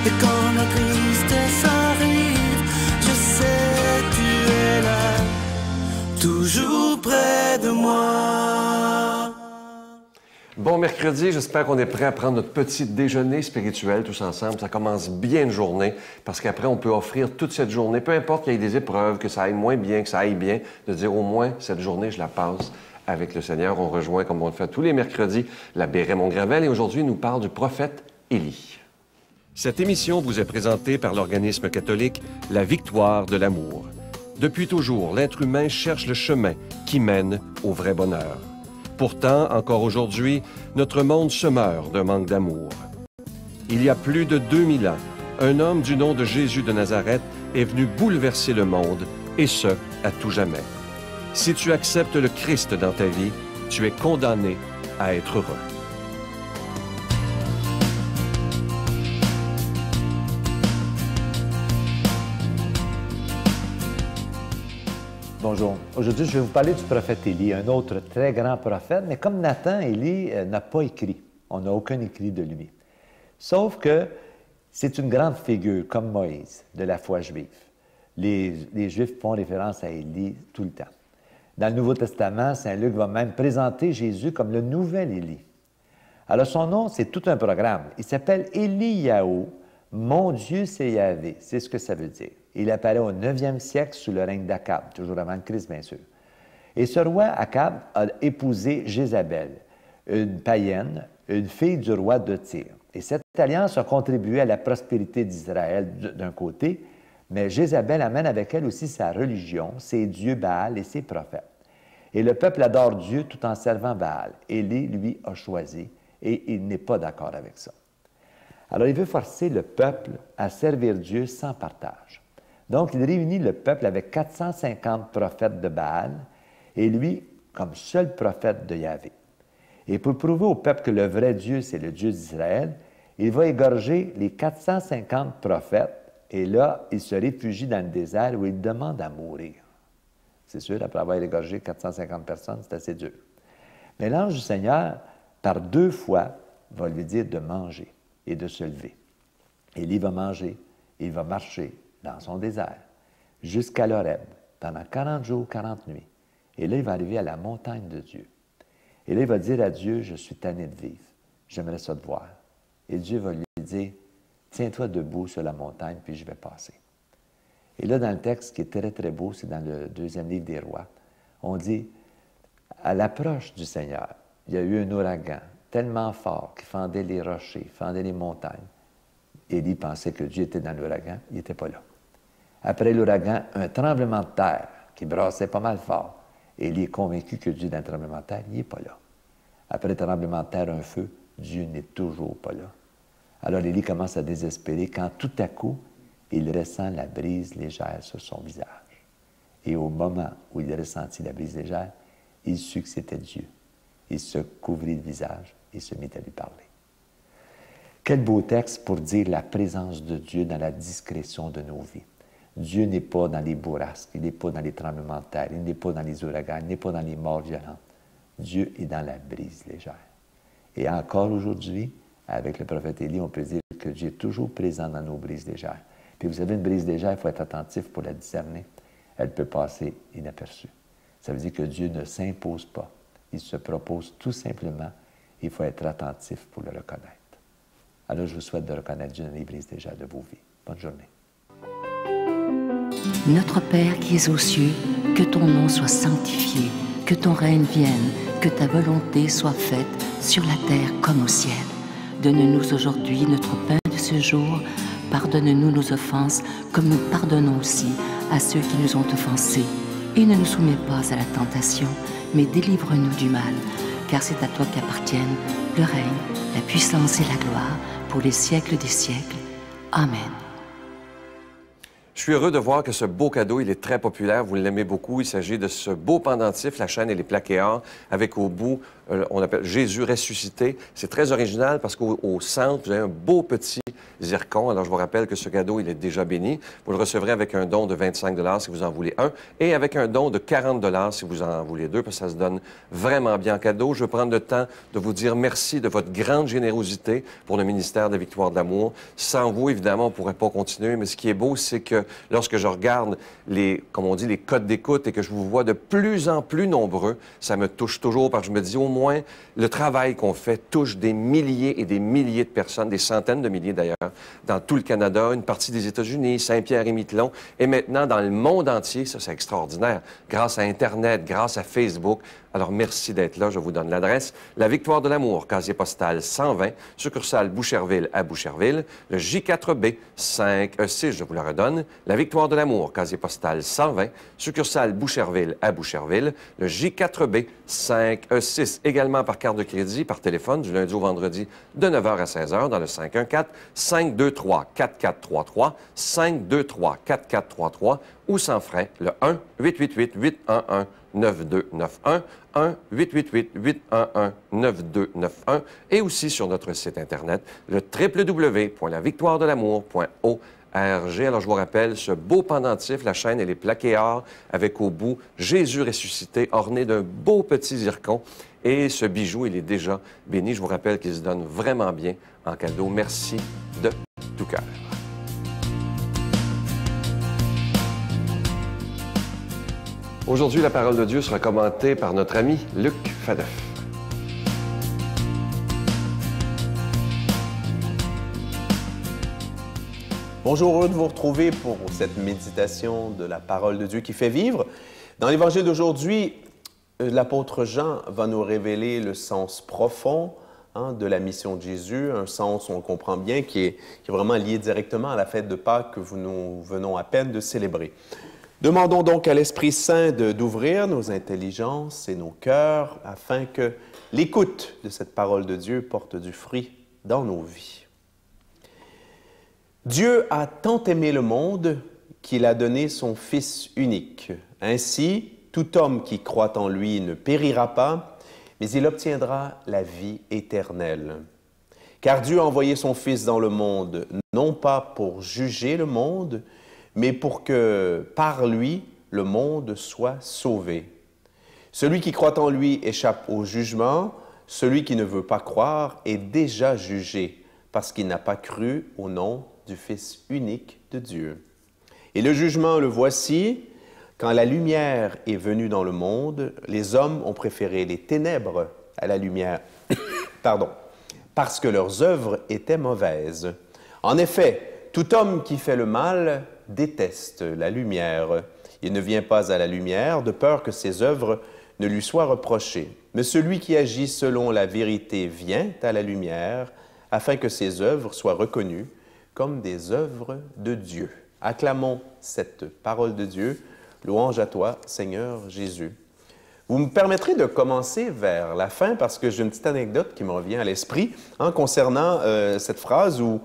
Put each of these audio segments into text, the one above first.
Et quand la tristesse arrive, je sais tu es là, toujours près de moi. Bon mercredi, j'espère qu'on est prêt à prendre notre petit déjeuner spirituel tous ensemble. Ça commence bien une journée parce qu'après, on peut offrir toute cette journée, peu importe qu'il y ait des épreuves, que ça aille moins bien, que ça aille bien, de dire au moins cette journée, je la passe avec le Seigneur. On rejoint, comme on le fait tous les mercredis, l'abbé Raymond Gravel et aujourd'hui, il nous parle du prophète Élie. Cette émission vous est présentée par l'organisme catholique La Victoire de l'amour. Depuis toujours, l'être humain cherche le chemin qui mène au vrai bonheur. Pourtant, encore aujourd'hui, notre monde se meurt d'un manque d'amour. Il y a plus de 2000 ans, un homme du nom de Jésus de Nazareth est venu bouleverser le monde, et ce, à tout jamais. Si tu acceptes le Christ dans ta vie, tu es condamné à être heureux. Bonjour. Aujourd'hui, je vais vous parler du prophète Élie, un autre très grand prophète, mais comme Nathan, Élie n'a pas écrit. On n'a aucun écrit de lui. Sauf que c'est une grande figure, comme Moïse, de la foi juive. Les Juifs font référence à Élie tout le temps. Dans le Nouveau Testament, Saint Luc va même présenter Jésus comme le nouvel Élie. Alors son nom, c'est tout un programme. Il s'appelle Éliyahu. Mon Dieu, c'est Yahvé. C'est ce que ça veut dire. Il apparaît au 9e siècle sous le règne d'Akab, toujours avant le Christ, bien sûr. Et ce roi Akab a épousé Jézabel, une païenne, une fille du roi de Tyr. Et cette alliance a contribué à la prospérité d'Israël d'un côté, mais Jézabel amène avec elle aussi sa religion, ses dieux Baal et ses prophètes. Et le peuple adore Dieu tout en servant Baal. Élie, lui, a choisi, et il n'est pas d'accord avec ça. Alors, il veut forcer le peuple à servir Dieu sans partage. Donc, il réunit le peuple avec 450 prophètes de Baal et lui comme seul prophète de Yahvé. Et pour prouver au peuple que le vrai Dieu, c'est le Dieu d'Israël, il va égorger les 450 prophètes et là, il se réfugie dans le désert où il demande à mourir. C'est sûr, après avoir égorgé 450 personnes, c'est assez dur. Mais l'ange du Seigneur, par 2 fois, va lui dire de manger et de se lever. Élie va manger, il va marcher dans son désert, jusqu'à l'Horeb, pendant 40 jours, 40 nuits. Et là, il va arriver à la montagne de Dieu. Et là, il va dire à Dieu, je suis tanné de vivre, j'aimerais ça te voir. Et Dieu va lui dire, tiens-toi debout sur la montagne, puis je vais passer. Et là, dans le texte qui est très, très beau, c'est dans le 2e livre des Rois, on dit, à l'approche du Seigneur, il y a eu un ouragan tellement fort qui fendait les rochers, fendait les montagnes. Élie pensait que Dieu était dans l'ouragan, il n'était pas là. Après l'ouragan, un tremblement de terre qui brassait pas mal fort. Élie est convaincu que Dieu est dans le tremblement de terre, il n'est pas là. Après le tremblement de terre, un feu, Dieu n'est toujours pas là. Alors Élie commence à désespérer quand tout à coup, il ressent la brise légère sur son visage. Et au moment où il ressentit la brise légère, il sut que c'était Dieu. Il se couvrit le visage et se mit à lui parler. Quel beau texte pour dire la présence de Dieu dans la discrétion de nos vies. Dieu n'est pas dans les bourrasques, il n'est pas dans les tremblements de terre, il n'est pas dans les ouragans, il n'est pas dans les morts violentes. Dieu est dans la brise légère. Et encore aujourd'hui, avec le prophète Élie, on peut dire que Dieu est toujours présent dans nos brises légères. Puis vous savez, une brise légère, il faut être attentif pour la discerner. Elle peut passer inaperçue. Ça veut dire que Dieu ne s'impose pas. Il se propose tout simplement. Il faut être attentif pour le reconnaître. Alors, je vous souhaite de reconnaître Dieu dans les brises légères de vos vies. Bonne journée. Notre Père qui es aux cieux, que ton nom soit sanctifié, que ton règne vienne, que ta volonté soit faite sur la terre comme au ciel. Donne-nous aujourd'hui notre pain de ce jour. Pardonne-nous nos offenses, comme nous pardonnons aussi à ceux qui nous ont offensés. Et ne nous soumets pas à la tentation, mais délivre-nous du mal. Car c'est à toi qu'appartiennent le règne, la puissance et la gloire, pour les siècles des siècles. Amen. Je suis heureux de voir que ce beau cadeau, il est très populaire. Vous l'aimez beaucoup. Il s'agit de ce beau pendentif. La chaîne, elle est plaquée or, avec au bout on appelle Jésus ressuscité. C'est très original parce qu'au centre, vous avez un beau petit zircon. Alors, je vous rappelle que ce cadeau, il est déjà béni. Vous le recevrez avec un don de 25 $ si vous en voulez un et avec un don de 40 $ si vous en voulez deux, parce que ça se donne vraiment bien en cadeau. Je veux prendre le temps de vous dire merci de votre grande générosité pour le ministère de la Victoire de l'amour. Sans vous, évidemment, on ne pourrait pas continuer, mais ce qui est beau, c'est que lorsque je regarde comme on dit, les codes d'écoute et que je vous vois de plus en plus nombreux, ça me touche toujours parce que je me dis au moins le travail qu'on fait touche des milliers et des milliers de personnes, des centaines de milliers d'ailleurs, dans tout le Canada, une partie des États-Unis, Saint-Pierre-et-Miquelon, et maintenant dans le monde entier. Ça, c'est extraordinaire. Grâce à Internet, grâce à Facebook. Alors, merci d'être là. Je vous donne l'adresse. La Victoire de l'amour, casier postal 120, succursale Boucherville à Boucherville. Le J4B 5E6, je vous le redonne. La Victoire de l'amour, casier postal 120, succursale Boucherville à Boucherville. Le J4B 5E6, également par carte de crédit, par téléphone, du lundi au vendredi, de 9h à 16h, dans le 514-523-4433, 523-4433, ou sans frais, le 1-888-811-9291, 1-888-811-9291, et aussi sur notre site Internet, le www.lavictoiredelamour.org. Alors, je vous rappelle, ce beau pendentif, la chaîne, elle est plaquée or, avec au bout Jésus ressuscité, orné d'un beau petit zircon. Et ce bijou, il est déjà béni. Je vous rappelle qu'il se donne vraiment bien en cadeau. Merci de tout cœur. Aujourd'hui, la parole de Dieu sera commentée par notre ami Luc Fadeuf. Bonjour, heureux de vous retrouver pour cette méditation de la parole de Dieu qui fait vivre. Dans l'Évangile d'aujourd'hui, l'apôtre Jean va nous révéler le sens profond de la mission de Jésus, un sens, on le comprend bien, qui est vraiment lié directement à la fête de Pâques que nous venons à peine de célébrer. Demandons donc à l'Esprit Saint d'ouvrir nos intelligences et nos cœurs afin que l'écoute de cette parole de Dieu porte du fruit dans nos vies. Dieu a tant aimé le monde qu'il a donné son Fils unique. Ainsi, tout homme qui croit en lui ne périra pas, mais il obtiendra la vie éternelle. Car Dieu a envoyé son Fils dans le monde, non pas pour juger le monde, mais pour que, par lui, le monde soit sauvé. Celui qui croit en lui échappe au jugement, celui qui ne veut pas croire est déjà jugé, parce qu'il n'a pas cru au nom du Fils unique de Dieu. Et le jugement, le voici, quand la lumière est venue dans le monde, les hommes ont préféré les ténèbres à la lumière, parce que leurs œuvres étaient mauvaises. En effet, tout homme qui fait le mal déteste la lumière. Il ne vient pas à la lumière de peur que ses œuvres ne lui soient reprochées. Mais celui qui agit selon la vérité vient à la lumière afin que ses œuvres soient reconnues comme des œuvres de Dieu. Acclamons cette parole de Dieu. Louange à toi, Seigneur Jésus. Vous me permettrez de commencer vers la fin parce que j'ai une petite anecdote qui me revient à l'esprit concernant cette phrase où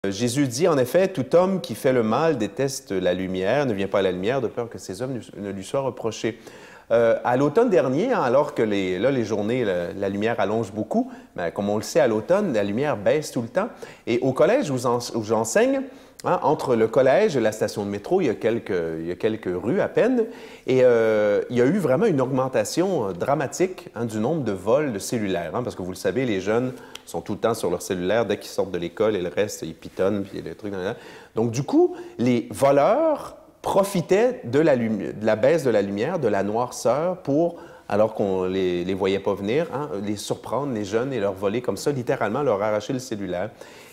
Jésus dit, en effet, « Tout homme qui fait le mal déteste la lumière, ne vient pas à la lumière de peur que ses œuvres ne lui soient reprochées. » À l'automne dernier, alors que les journées, la lumière allonge beaucoup, mais comme on le sait, à l'automne, la lumière baisse tout le temps. Et au collège où j'enseigne, entre le collège et la station de métro, il y a quelques rues à peine, et il y a eu vraiment une augmentation dramatique du nombre de vols de cellulaires, parce que vous le savez, les jeunes sont tout le temps sur leur cellulaire dès qu'ils sortent de l'école et le reste, ils pitonnent, puis les trucs. Donc du coup, les voleurs profitaient de la baisse de la lumière, de la noirceur, pour, alors qu'on ne les voyait pas venir, les surprendre, les jeunes, et leur voler comme ça, littéralement leur arracher le cellulaire.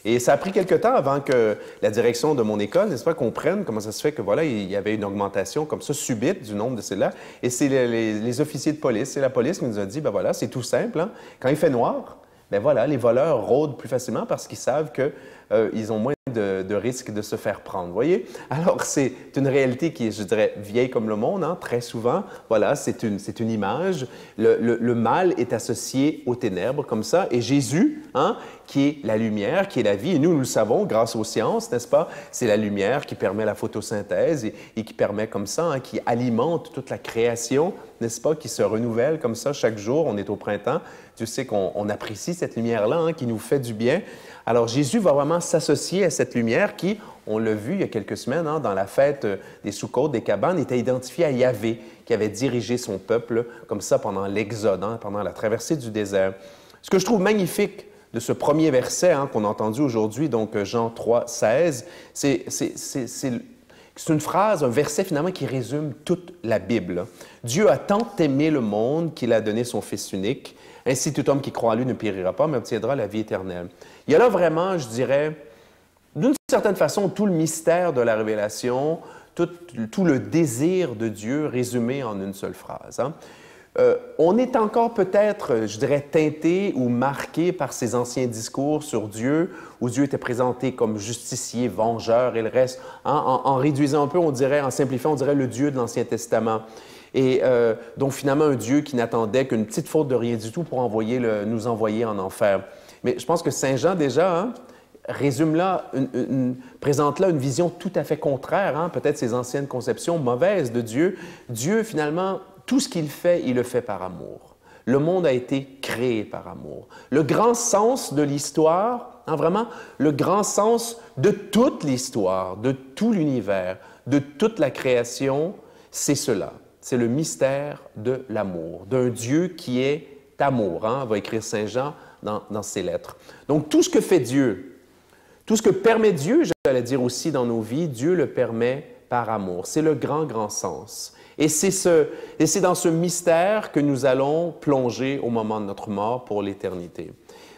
Et ça a pris quelque temps avant que la direction de mon école, n'est-ce pas, comprenne comment ça se fait que voilà, il y avait une augmentation comme ça subite du nombre de cellulaires. Et c'est les officiers de police, c'est la police qui nous a dit, ben voilà, c'est tout simple, quand il fait noir, ben voilà, les voleurs rôdent plus facilement parce qu'ils savent qu'ils ont moins de risque de se faire prendre, voyez? Alors, c'est une réalité qui est, je dirais, vieille comme le monde, hein, très souvent. Voilà, c'est une image. Le mal est associé aux ténèbres, comme ça. Et Jésus, hein, qui est la lumière, qui est la vie, et nous le savons grâce aux sciences, n'est-ce pas? C'est la lumière qui permet la photosynthèse et qui permet comme ça, hein, qui alimente toute la création, n'est-ce pas? Qui se renouvelle comme ça chaque jour. On est au printemps. Dieu sait qu'on apprécie cette lumière-là, hein, qui nous fait du bien. Alors, Jésus va vraiment s'associer à cette lumière qui, on l'a vu il y a quelques semaines, hein, dans la fête des Soukhot, des cabanes, était identifiée à Yahvé, qui avait dirigé son peuple comme ça pendant l'Exode, hein, pendant la traversée du désert. Ce que je trouve magnifique de ce premier verset, hein, qu'on a entendu aujourd'hui, donc Jean 3, 16, c'est une phrase, un verset finalement qui résume toute la Bible. Dieu a tant aimé le monde qu'il a donné son Fils unique. Ainsi, tout homme qui croit en lui ne périra pas, mais obtiendra la vie éternelle. Il y a là vraiment, je dirais, d'une certaine façon, tout le mystère de la révélation, tout le désir de Dieu résumé en une seule phrase. Hein. On est encore peut-être, je dirais, teinté ou marqué par ces anciens discours sur Dieu, où Dieu était présenté comme justicier, vengeur et le reste. Hein, en réduisant un peu, on dirait, en simplifiant, on dirait le Dieu de l'Ancien Testament. Et donc, finalement, un Dieu qui n'attendait qu'une petite faute de rien du tout pour nous envoyer en enfer. Mais je pense que Saint Jean, déjà, hein, présente là une vision tout à fait contraire, hein, peut-être ses anciennes conceptions mauvaises de Dieu. Dieu, finalement, tout ce qu'il fait, il le fait par amour. Le monde a été créé par amour. Le grand sens de l'histoire, hein, vraiment, le grand sens de toute l'histoire, de tout l'univers, de toute la création, c'est cela. C'est le mystère de l'amour, d'un Dieu qui est amour, hein, va écrire Saint Jean dans ses lettres. Donc, tout ce que fait Dieu, tout ce que permet Dieu, j'allais dire aussi dans nos vies, Dieu le permet par amour. C'est le grand, grand sens. Et c'est dans ce mystère que nous allons plonger au moment de notre mort pour l'éternité.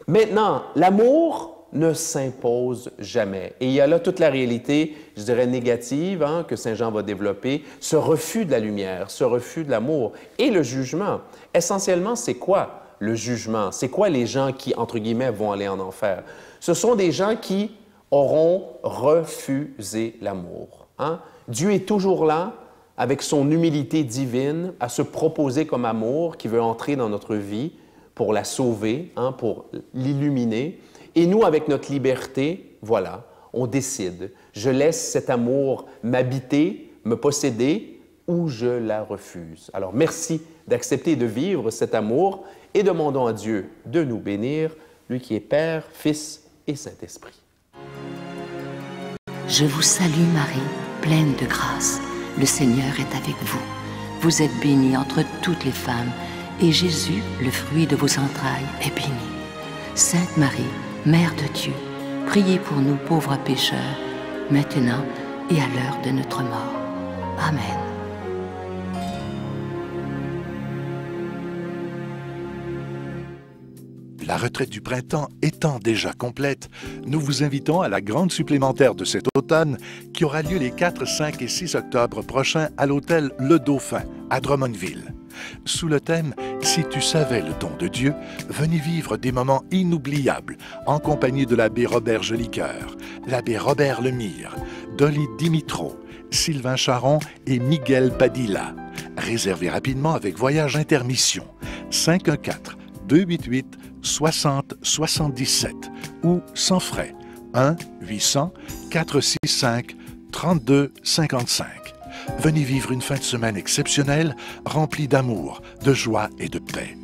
Maintenant, l'amour ne s'impose jamais. Et il y a là toute la réalité, je dirais, négative, hein, que Saint Jean va développer, ce refus de la lumière, ce refus de l'amour et le jugement. Essentiellement, c'est quoi le jugement? C'est quoi les gens qui, entre guillemets, vont aller en enfer? Ce sont des gens qui auront refusé l'amour. Hein? Dieu est toujours là, avec son humilité divine, à se proposer comme amour qui veut entrer dans notre vie pour la sauver, hein, pour l'illuminer. Et nous, avec notre liberté, voilà, on décide. Je laisse cet amour m'habiter, me posséder, ou je la refuse. Alors, merci d'accepter de vivre cet amour et demandons à Dieu de nous bénir, lui qui est Père, Fils et Saint-Esprit. Je vous salue Marie, pleine de grâce. Le Seigneur est avec vous. Vous êtes bénie entre toutes les femmes, et Jésus, le fruit de vos entrailles, est béni. Sainte Marie, Mère de Dieu, priez pour nous pauvres pécheurs, maintenant et à l'heure de notre mort. Amen. La retraite du printemps étant déjà complète, nous vous invitons à la grande supplémentaire de cet automne qui aura lieu les 4, 5 et 6 octobre prochains à l'hôtel Le Dauphin à Drummondville. Sous le thème « Si tu savais le don de Dieu », venez vivre des moments inoubliables en compagnie de l'abbé Robert Jolicoeur, l'abbé Robert Lemire, Dolly Dimitro, Sylvain Charon et Miguel Padilla. Réservez rapidement avec Voyage Intermission 514-288-6077 ou sans frais 1-800-465-3255. Venez vivre une fin de semaine exceptionnelle, remplie d'amour, de joie et de paix.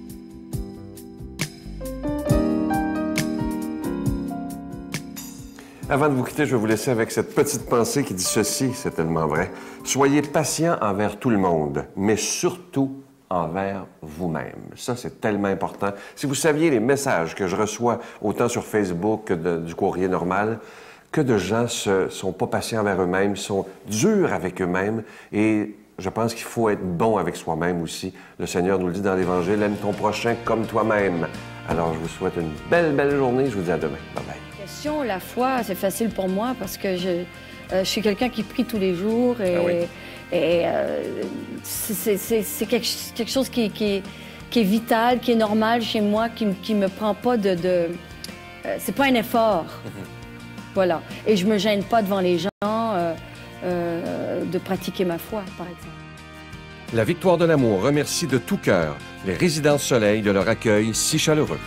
Avant de vous quitter, je vais vous laisser avec cette petite pensée qui dit ceci, c'est tellement vrai. Soyez patient envers tout le monde, mais surtout envers vous-même. Ça, c'est tellement important. Si vous saviez les messages que je reçois autant sur Facebook que du courrier normal, que de gens ne sont pas patients envers eux-mêmes, sont durs avec eux-mêmes et je pense qu'il faut être bon avec soi-même aussi. Le Seigneur nous le dit dans l'Évangile, aime ton prochain comme toi-même. Alors, je vous souhaite une belle, belle journée. Je vous dis à demain. Bye-bye. La foi, c'est facile pour moi parce que je suis quelqu'un qui prie tous les jours et c'est quelque chose qui est vital, qui est normal chez moi, qui me prend pas c'est pas un effort. Voilà. Et je me gêne pas devant les gens de pratiquer ma foi, par exemple. La Victoire de l'amour remercie de tout cœur les Résidences Soleil de leur accueil si chaleureux.